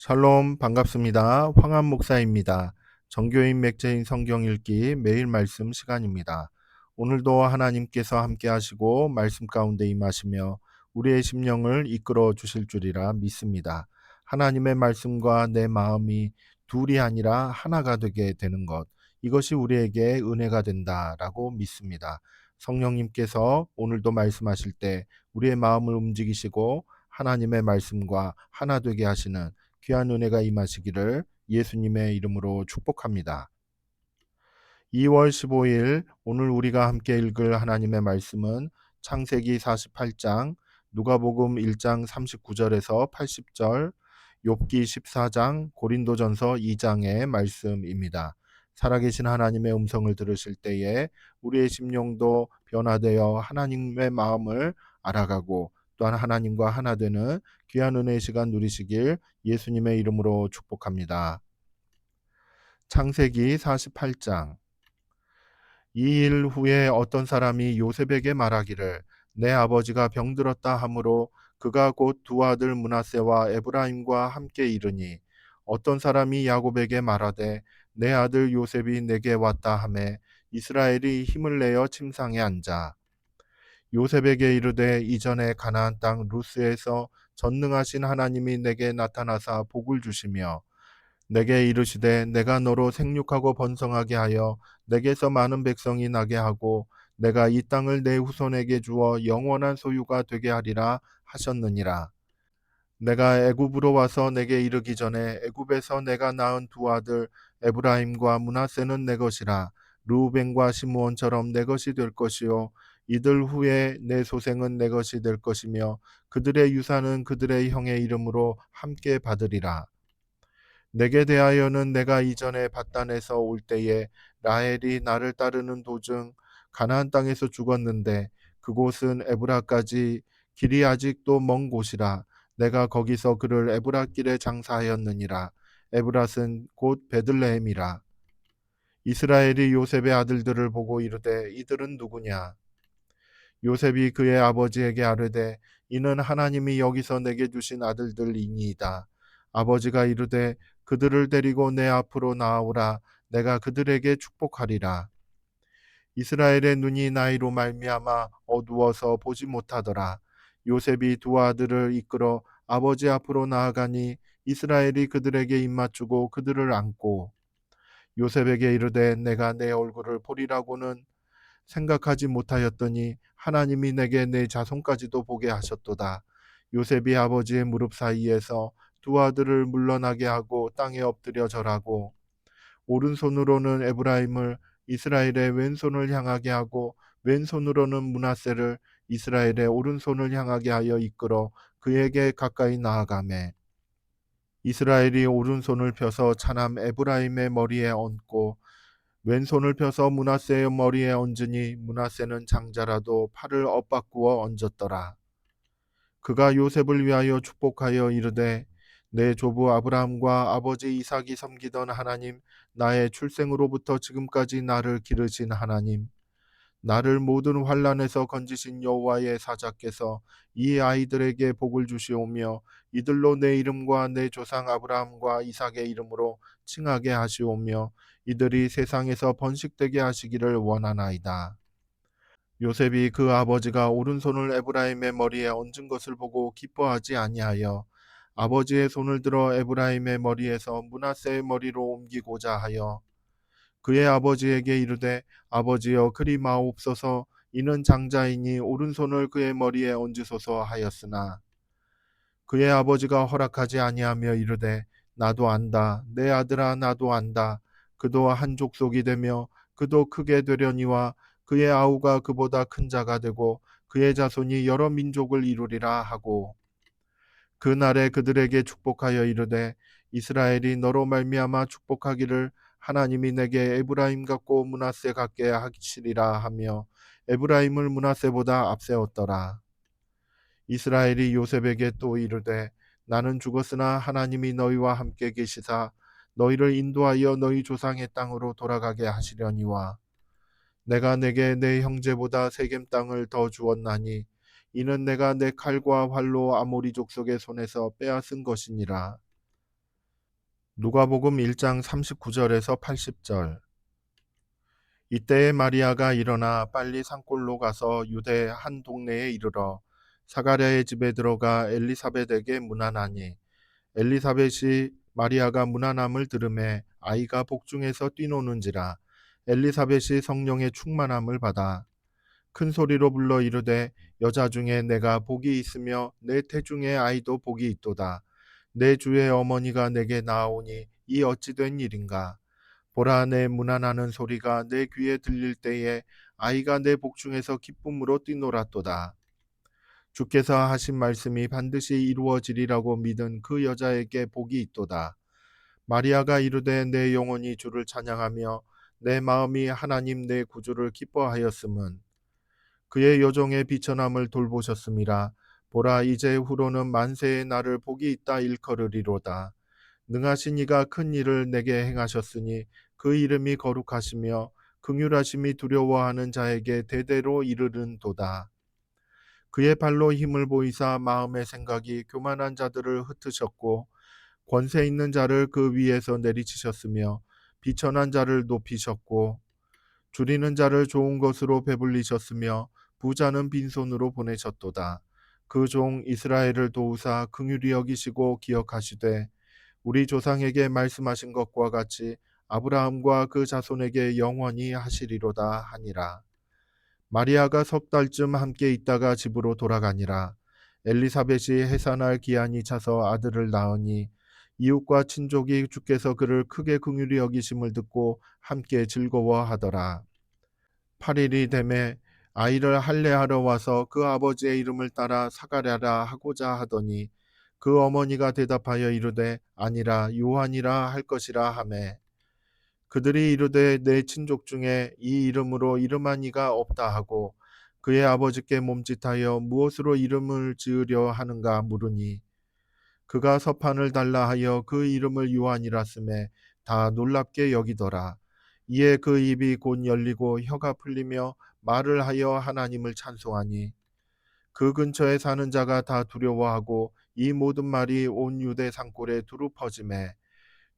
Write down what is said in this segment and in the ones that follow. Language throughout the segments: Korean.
샬롬 반갑습니다. 황한 목사입니다. 정교인 맥제인 성경 읽기 매일 말씀 시간입니다. 오늘도 하나님께서 함께 하시고 말씀 가운데 임하시며 우리의 심령을 이끌어 주실 줄이라 믿습니다. 하나님의 말씀과 내 마음이 둘이 아니라 하나가 되게 되는 것, 이것이 우리에게 은혜가 된다라고 믿습니다. 성령님께서 오늘도 말씀하실 때 우리의 마음을 움직이시고 하나님의 말씀과 하나 되게 하시는 귀한 은혜가 임하시기를 예수님의 이름으로 축복합니다. 2월 15일 오늘 우리가 함께 읽을 하나님의 말씀은 창세기 48장, 누가복음 1장 39절에서 80절, 욥기 14장, 고린도전서 2장의 말씀입니다. 살아계신 하나님의 음성을 들으실 때에 우리의 심령도 변화되어 하나님의 마음을 알아가고 또한 하나님과 하나 되는 귀한 은혜의 시간 누리시길 예수님의 이름으로 축복합니다. 창세기 48장. 이 일 후에 어떤 사람이 요셉에게 말하기를 내 아버지가 병들었다 하므로 그가 곧 두 아들 므낫세와 에브라임과 함께 이르니 어떤 사람이 야곱에게 말하되 내 아들 요셉이 내게 왔다 하매 이스라엘이 힘을 내어 침상에 앉아 요셉에게 이르되 이전에 가나안 땅 루스에서 전능하신 하나님이 내게 나타나사 복을 주시며 내게 이르시되 내가 너로 생육하고 번성하게 하여 내게서 많은 백성이 나게 하고 내가 이 땅을 내 후손에게 주어 영원한 소유가 되게 하리라 하셨느니라. 내가 애굽으로 와서 내게 이르기 전에 애굽에서 내가 낳은 두 아들 에브라임과 므낫세는 내 것이라. 르우벤과 시므온처럼 내 것이 될 것이요 이들 후에 내 소생은 내 것이 될 것이며 그들의 유산은 그들의 형의 이름으로 함께 받으리라. 내게 대하여는 내가 이전에 밧단에서 올 때에 라헬이 나를 따르는 도중 가나안 땅에서 죽었는데 그곳은 에브라까지 길이 아직도 먼 곳이라. 내가 거기서 그를 에브라길에 장사하였느니라. 에브랏은 곧 베들레헴이라. 이스라엘이 요셉의 아들들을 보고 이르되 이들은 누구냐? 요셉이 그의 아버지에게 아뢰되 이는 하나님이 여기서 내게 주신 아들들이니이다. 아버지가 이르되 그들을 데리고 내 앞으로 나아오라. 내가 그들에게 축복하리라. 이스라엘의 눈이 나이로 말미암아 어두워서 보지 못하더라. 요셉이 두 아들을 이끌어 아버지 앞으로 나아가니 이스라엘이 그들에게 입맞추고 그들을 안고 요셉에게 이르되 내가 내 얼굴을 보리라고는 생각하지 못하였더니 하나님이 내게 내 자손까지도 보게 하셨도다. 요셉이 아버지의 무릎 사이에서 두 아들을 물러나게 하고 땅에 엎드려 절하고 오른손으로는 에브라임을 이스라엘의 왼손을 향하게 하고 왼손으로는 므낫세를 이스라엘의 오른손을 향하게 하여 이끌어 그에게 가까이 나아가매 이스라엘이 오른손을 펴서 차남 에브라임의 머리에 얹고 왼손을 펴서 므낫세의 머리에 얹으니 므낫세는 장자라도 팔을 엇바꾸어 얹었더라. 그가 요셉을 위하여 축복하여 이르되 내 조부 아브라함과 아버지 이삭이 섬기던 하나님, 나의 출생으로부터 지금까지 나를 기르신 하나님, 나를 모든 환난에서 건지신 여호와의 사자께서 이 아이들에게 복을 주시오며 이들로 내 이름과 내 조상 아브라함과 이삭의 이름으로 칭하게 하시오며 이들이 세상에서 번식되게 하시기를 원하나이다. 요셉이 그 아버지가 오른손을 에브라임의 머리에 얹은 것을 보고 기뻐하지 아니하여 아버지의 손을 들어 에브라임의 머리에서 므낫세의 머리로 옮기고자 하여 그의 아버지에게 이르되 아버지여 그리 마옵소서 이는 장자이니 오른손을 그의 머리에 얹으소서 하였으나 그의 아버지가 허락하지 아니하며 이르되 나도 안다 내 아들아 나도 안다 그도 한 족속이 되며 그도 크게 되려니와 그의 아우가 그보다 큰 자가 되고 그의 자손이 여러 민족을 이루리라 하고 그날에 그들에게 축복하여 이르되 이스라엘이 너로 말미암아 축복하기를 하나님이 내게 에브라임 같고 므낫세 같게 하시리라 하며 에브라임을 므낫세보다 앞세웠더라. 이스라엘이 요셉에게 또 이르되 나는 죽었으나 하나님이 너희와 함께 계시사 너희를 인도하여 너희 조상의 땅으로 돌아가게 하시려니와 내가 내게 내 형제보다 세겜 땅을 더 주었나니 이는 내가 내 칼과 활로 아모리 족속의 손에서 빼앗은 것이니라. 누가복음 1장 39절에서 80절. 이때에 마리아가 일어나 빨리 산골로 가서 유대 한 동네에 이르러 사가랴의 집에 들어가 엘리사벳에게 문안하니, 엘리사벳이 마리아가 문안함을 들으매 아이가 복중에서 뛰노는지라. 엘리사벳이 성령의 충만함을 받아 큰 소리로 불러 이르되, 여자 중에 내가 복이 있으며 내 태중의 아이도 복이 있도다. 내 주의 어머니가 내게 나아오니 이 어찌 된 일인가. 보라, 내 문안하는 소리가 내 귀에 들릴 때에 아이가 내 복중에서 기쁨으로 뛰놀았도다. 주께서 하신 말씀이 반드시 이루어지리라고 믿은 그 여자에게 복이 있도다. 마리아가 이르되, 내 영혼이 주를 찬양하며 내 마음이 하나님 내 구주를 기뻐하였음은 그의 여종의 비천함을 돌보셨음이라. 보라, 이제 후로는 만세의 나를 복이 있다 일컬으리로다. 능하신 이가 큰 일을 내게 행하셨으니 그 이름이 거룩하시며 긍휼하심이 두려워하는 자에게 대대로 이르른도다. 그의 발로 힘을 보이사 마음의 생각이 교만한 자들을 흩으셨고 권세 있는 자를 그 위에서 내리치셨으며 비천한 자를 높이셨고 줄이는 자를 좋은 것으로 배불리셨으며 부자는 빈손으로 보내셨도다. 그 종 이스라엘을 도우사 긍휼히 여기시고 기억하시되 우리 조상에게 말씀하신 것과 같이 아브라함과 그 자손에게 영원히 하시리로다 하니라. 마리아가 석 달쯤 함께 있다가 집으로 돌아가니라. 엘리사벳이 해산할 기한이 차서 아들을 낳으니 이웃과 친족이 주께서 그를 크게 긍휼히 여기심을 듣고 함께 즐거워하더라. 8일이 되매 아이를 할례하러 와서 그 아버지의 이름을 따라 사가랴라 하고자 하더니 그 어머니가 대답하여 이르되 아니라 요한이라 할 것이라 하매, 그들이 이르되 내 친족 중에 이 이름으로 이름한 이가 없다 하고 그의 아버지께 몸짓하여 무엇으로 이름을 지으려 하는가 물으니, 그가 서판을 달라 하여 그 이름을 요한이라 쓰매 다 놀랍게 여기더라. 이에 그 입이 곧 열리고 혀가 풀리며 말을 하여 하나님을 찬송하니, 그 근처에 사는 자가 다 두려워하고 이 모든 말이 온 유대 산골에 두루 퍼지매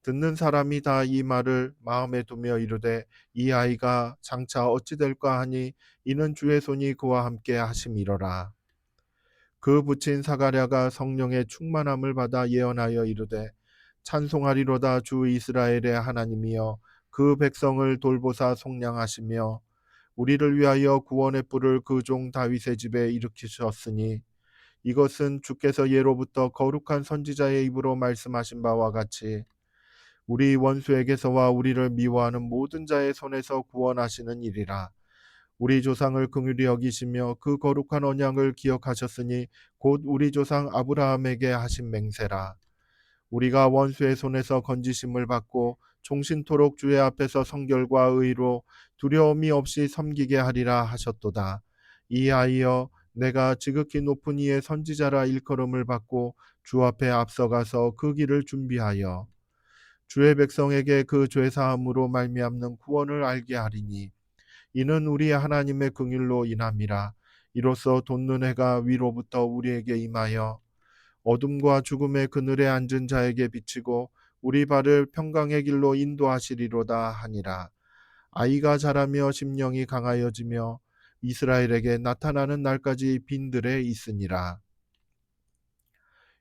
듣는 사람이 다 이 말을 마음에 두며 이르되, 이 아이가 장차 어찌 될까 하니 이는 주의 손이 그와 함께 하심이러라. 그 붙인 사가랴가 성령의 충만함을 받아 예언하여 이르되, 찬송하리로다 주 이스라엘의 하나님이여, 그 백성을 돌보사 속량하시며 우리를 위하여 구원의 뿔을 그 종 다윗의 집에 일으키셨으니 이것은 주께서 예로부터 거룩한 선지자의 입으로 말씀하신 바와 같이 우리 원수에게서와 우리를 미워하는 모든 자의 손에서 구원하시는 일이라. 우리 조상을 긍휼히 여기시며 그 거룩한 언약을 기억하셨으니 곧 우리 조상 아브라함에게 하신 맹세라. 우리가 원수의 손에서 건지심을 받고 종신토록 주의 앞에서 성결과 의로 두려움이 없이 섬기게 하리라 하셨도다. 이하여 내가 지극히 높은 이의 선지자라 일컬음을 받고 주 앞에 앞서가서 그 길을 준비하여 주의 백성에게 그 죄 사함으로 말미암는 구원을 알게 하리니, 이는 우리 하나님의 긍휼로 인함이라. 이로써 돋는 해가 위로부터 우리에게 임하여 어둠과 죽음의 그늘에 앉은 자에게 비치고 우리 발을 평강의 길로 인도하시리로다 하니라. 아이가 자라며 심령이 강하여지며 이스라엘에게 나타나는 날까지 빈들에 있으니라.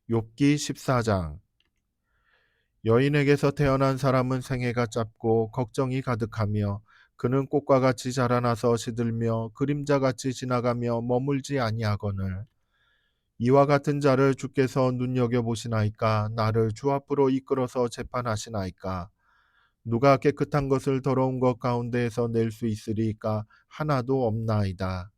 욥기 14장. 여인에게서 태어난 사람은 생애가 짧고 걱정이 가득하며 그는 꽃과 같이 자라나서 시들며 그림자같이 지나가며 머물지 아니하거늘. 이와 같은 자를 주께서 눈여겨보시나이까. 나를 주 앞으로 이끌어서 재판하시나이까. 누가 깨끗한 것을 더러운 것 가운데에서 낼 수 있으리까. 하나도 없나이다.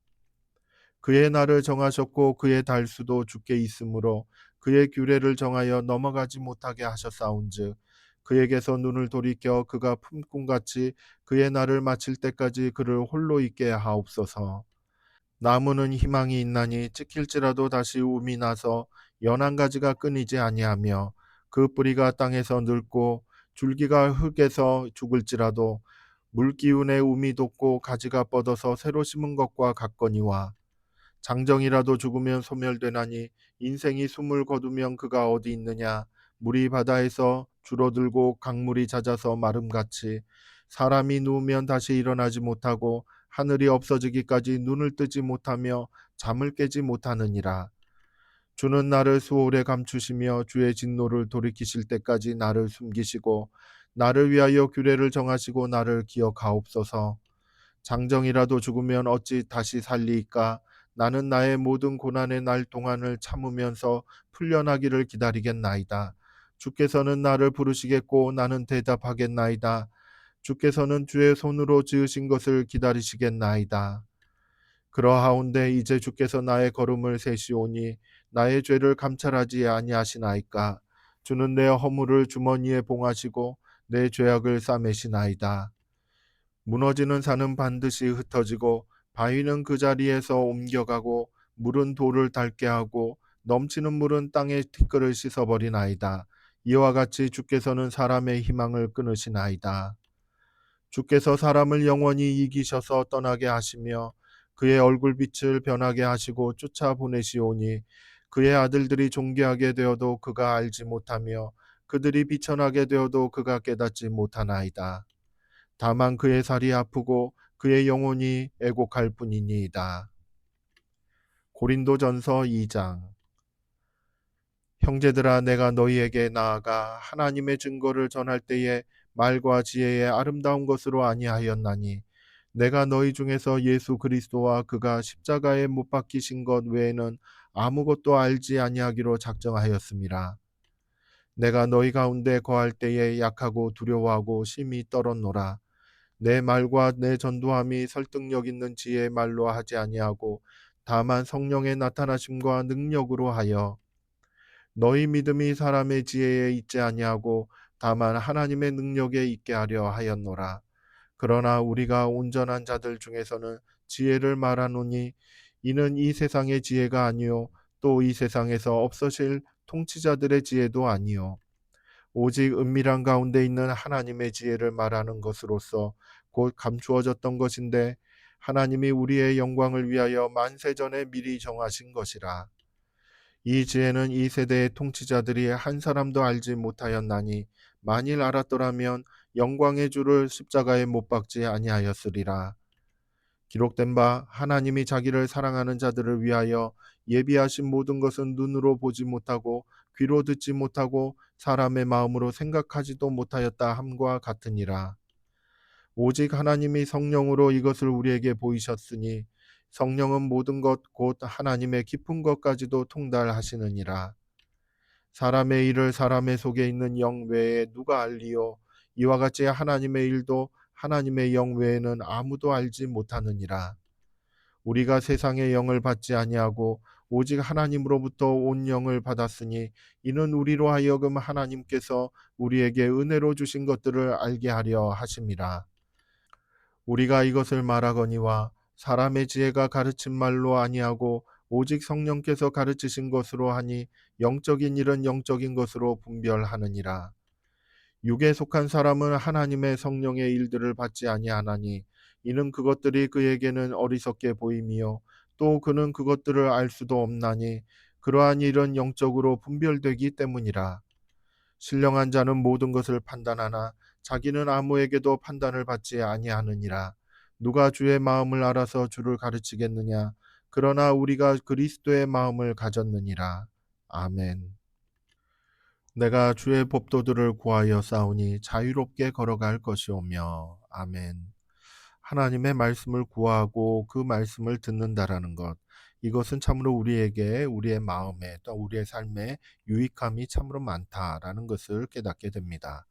그의 날을 정하셨고 그의 달수도 주께 있으므로 그의 규례를 정하여 넘어가지 못하게 하셨사온즉 그에게서 눈을 돌이켜 그가 품꾼같이 그의 날을 마칠 때까지 그를 홀로 있게 하옵소서. 나무는 희망이 있나니 찍힐지라도 다시 움이 나서 연한 가지가 끊이지 아니하며 그 뿌리가 땅에서 늙고 줄기가 흙에서 죽을지라도 물기운에 움이 돋고 가지가 뻗어서 새로 심은 것과 같거니와, 장정이라도 죽으면 소멸되나니 인생이 숨을 거두면 그가 어디 있느냐. 물이 바다에서 줄어들고 강물이 잦아서 마름같이 사람이 누우면 다시 일어나지 못하고 하늘이 없어지기까지 눈을 뜨지 못하며 잠을 깨지 못하느니라. 주는 나를 수월에 감추시며 주의 진노를 돌이키실 때까지 나를 숨기시고 나를 위하여 규례를 정하시고 나를 기억하옵소서. 장정이라도 죽으면 어찌 다시 살리이까? 나는 나의 모든 고난의 날 동안을 참으면서 풀려나기를 기다리겠나이다. 주께서는 나를 부르시겠고 나는 대답하겠나이다. 주께서는 주의 손으로 지으신 것을 기다리시겠나이다. 그러하온데 이제 주께서 나의 걸음을 세시오니 나의 죄를 감찰하지 아니하시나이까? 주는 내 허물을 주머니에 봉하시고 내 죄악을 싸매시나이다. 무너지는 산은 반드시 흩어지고 바위는 그 자리에서 옮겨가고 물은 돌을 닳게 하고 넘치는 물은 땅의 티끌을 씻어버리나이다. 이와 같이 주께서는 사람의 희망을 끊으시나이다. 주께서 사람을 영원히 이기셔서 떠나게 하시며 그의 얼굴빛을 변하게 하시고 쫓아보내시오니 그의 아들들이 존귀하게 되어도 그가 알지 못하며 그들이 비천하게 되어도 그가 깨닫지 못하나이다. 다만 그의 살이 아프고 그의 영혼이 애곡할 뿐이니이다. 고린도전서 2장. 형제들아, 내가 너희에게 나아가 하나님의 증거를 전할 때에 말과 지혜의 아름다운 것으로 아니하였나니 내가 너희 중에서 예수 그리스도와 그가 십자가에 못 박히신 것 외에는 아무것도 알지 아니하기로 작정하였음이라. 내가 너희 가운데 거할 때에 약하고 두려워하고 심히 떨었노라. 내 말과 내 전도함이 설득력 있는 지혜의 말로 하지 아니하고 다만 성령의 나타나심과 능력으로 하여 너희 믿음이 사람의 지혜에 있지 아니하고 다만 하나님의 능력에 있게 하려 하였노라. 그러나 우리가 온전한 자들 중에서는 지혜를 말하노니 이는 이 세상의 지혜가 아니요 또 이 세상에서 없어질 통치자들의 지혜도 아니요 오직 은밀한 가운데 있는 하나님의 지혜를 말하는 것으로서 곧 감추어졌던 것인데 하나님이 우리의 영광을 위하여 만세전에 미리 정하신 것이라. 이 지혜는 이 세대의 통치자들이 한 사람도 알지 못하였나니 만일 알았더라면 영광의 주를 십자가에 못 박지 아니하였으리라. 기록된 바 하나님이 자기를 사랑하는 자들을 위하여 예비하신 모든 것은 눈으로 보지 못하고 귀로 듣지 못하고 사람의 마음으로 생각하지도 못하였다 함과 같으니라. 오직 하나님이 성령으로 이것을 우리에게 보이셨으니 성령은 모든 것 곧 하나님의 깊은 것까지도 통달하시느니라. 사람의 일을 사람의 속에 있는 영 외에 누가 알리요? 이와 같이 하나님의 일도 하나님의 영 외에는 아무도 알지 못하느니라. 우리가 세상의 영을 받지 아니하고 오직 하나님으로부터 온 영을 받았으니 이는 우리로 하여금 하나님께서 우리에게 은혜로 주신 것들을 알게 하려 하심이라. 우리가 이것을 말하거니와 사람의 지혜가 가르친 말로 아니하고 오직 성령께서 가르치신 것으로 하니 영적인 일은 영적인 것으로 분별하느니라. 육에 속한 사람은 하나님의 성령의 일들을 받지 아니하나니 이는 그것들이 그에게는 어리석게 보임이요 또 그는 그것들을 알 수도 없나니 그러한 일은 영적으로 분별되기 때문이라. 신령한 자는 모든 것을 판단하나 자기는 아무에게도 판단을 받지 아니하느니라. 누가 주의 마음을 알아서 주를 가르치겠느냐? 그러나 우리가 그리스도의 마음을 가졌느니라. 아멘. 내가 주의 법도들을 구하여 싸우니 자유롭게 걸어갈 것이오며. 아멘. 하나님의 말씀을 구하고 그 말씀을 듣는다라는 것. 이것은 참으로 우리에게 우리의 마음에 또 우리의 삶에 유익함이 참으로 많다라는 것을 깨닫게 됩니다.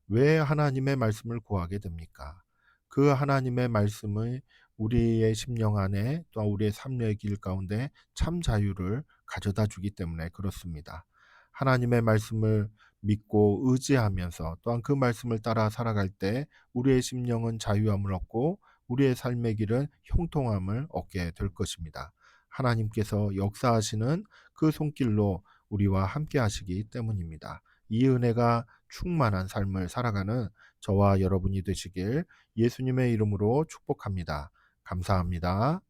왜 하나님의 말씀을 구하게 됩니까? 그 하나님의 말씀을 우리의 심령 안에 또 우리의 삶의 길 가운데 참 자유를 가져다 주기 때문에 그렇습니다. 하나님의 말씀을 믿고 의지하면서 또한 그 말씀을 따라 살아갈 때 우리의 심령은 자유함을 얻고 우리의 삶의 길은 형통함을 얻게 될 것입니다. 하나님께서 역사하시는 그 손길로 우리와 함께 하시기 때문입니다. 이 은혜가 충만한 삶을 살아가는 저와 여러분이 되시길 예수님의 이름으로 축복합니다. 감사합니다.